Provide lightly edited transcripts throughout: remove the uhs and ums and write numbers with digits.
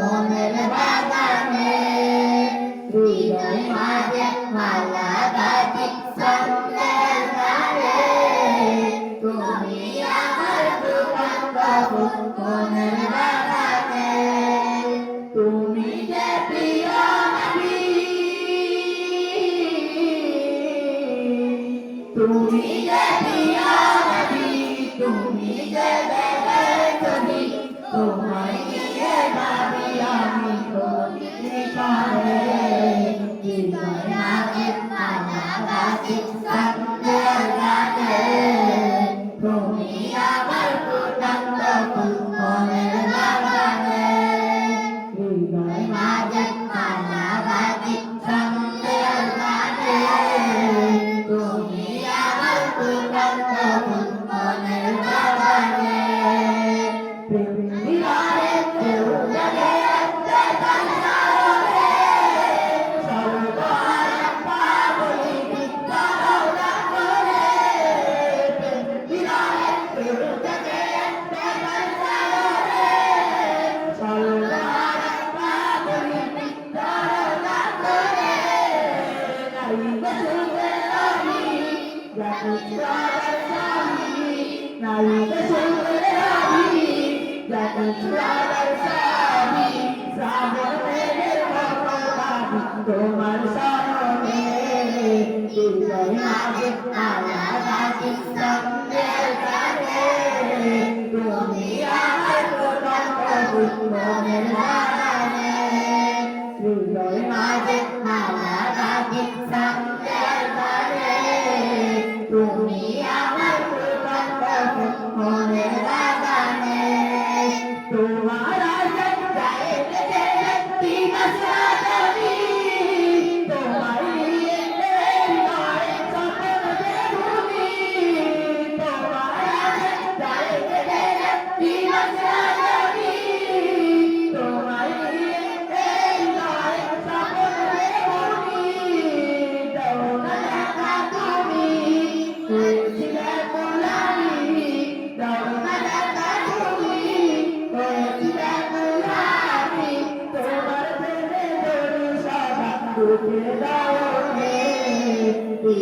মনের বাগানে হৃদয় মাঝে মালা গাছি ছন্দের গানে তুমি আমার দুরন্ত মনের বাগানে তুমি যে প্রিয় নবী তুমি যে প্রিয় নবী তুমি যে ছবি তোমায় নিয়ে ভাবি আমি প্রতি পারে হৃদয় মাঝে মালা গাছি ছন্দের গানে তুমি আমার দুরন্ত মনের বাগানে হৃদয় মাঝে মালা গাছি ছন্দের গানে তুমি আমার দুরন্ত মনের বাগানে তোমার সামনে হৃদয় মাঝে মালা গাছি ছন্দের গানে তুমি আমার দুরন্ত মনের বাগানে হৃদয় মাঝে মালা গাছি ছন্দের গানে তুমি আমার দুরন্ত মনের বাগানে তোমার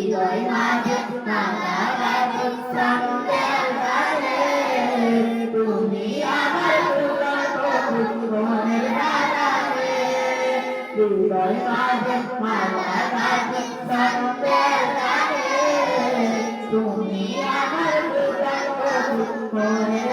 হৃদয় মাঝে মালা গাছি ছন্দের গানে তুমি আমার দুরন্ত মনের বাগানে হৃদয় মাঝে মালা গাছি ছন্দের গানে তুমি আমার দুরন্ত মনের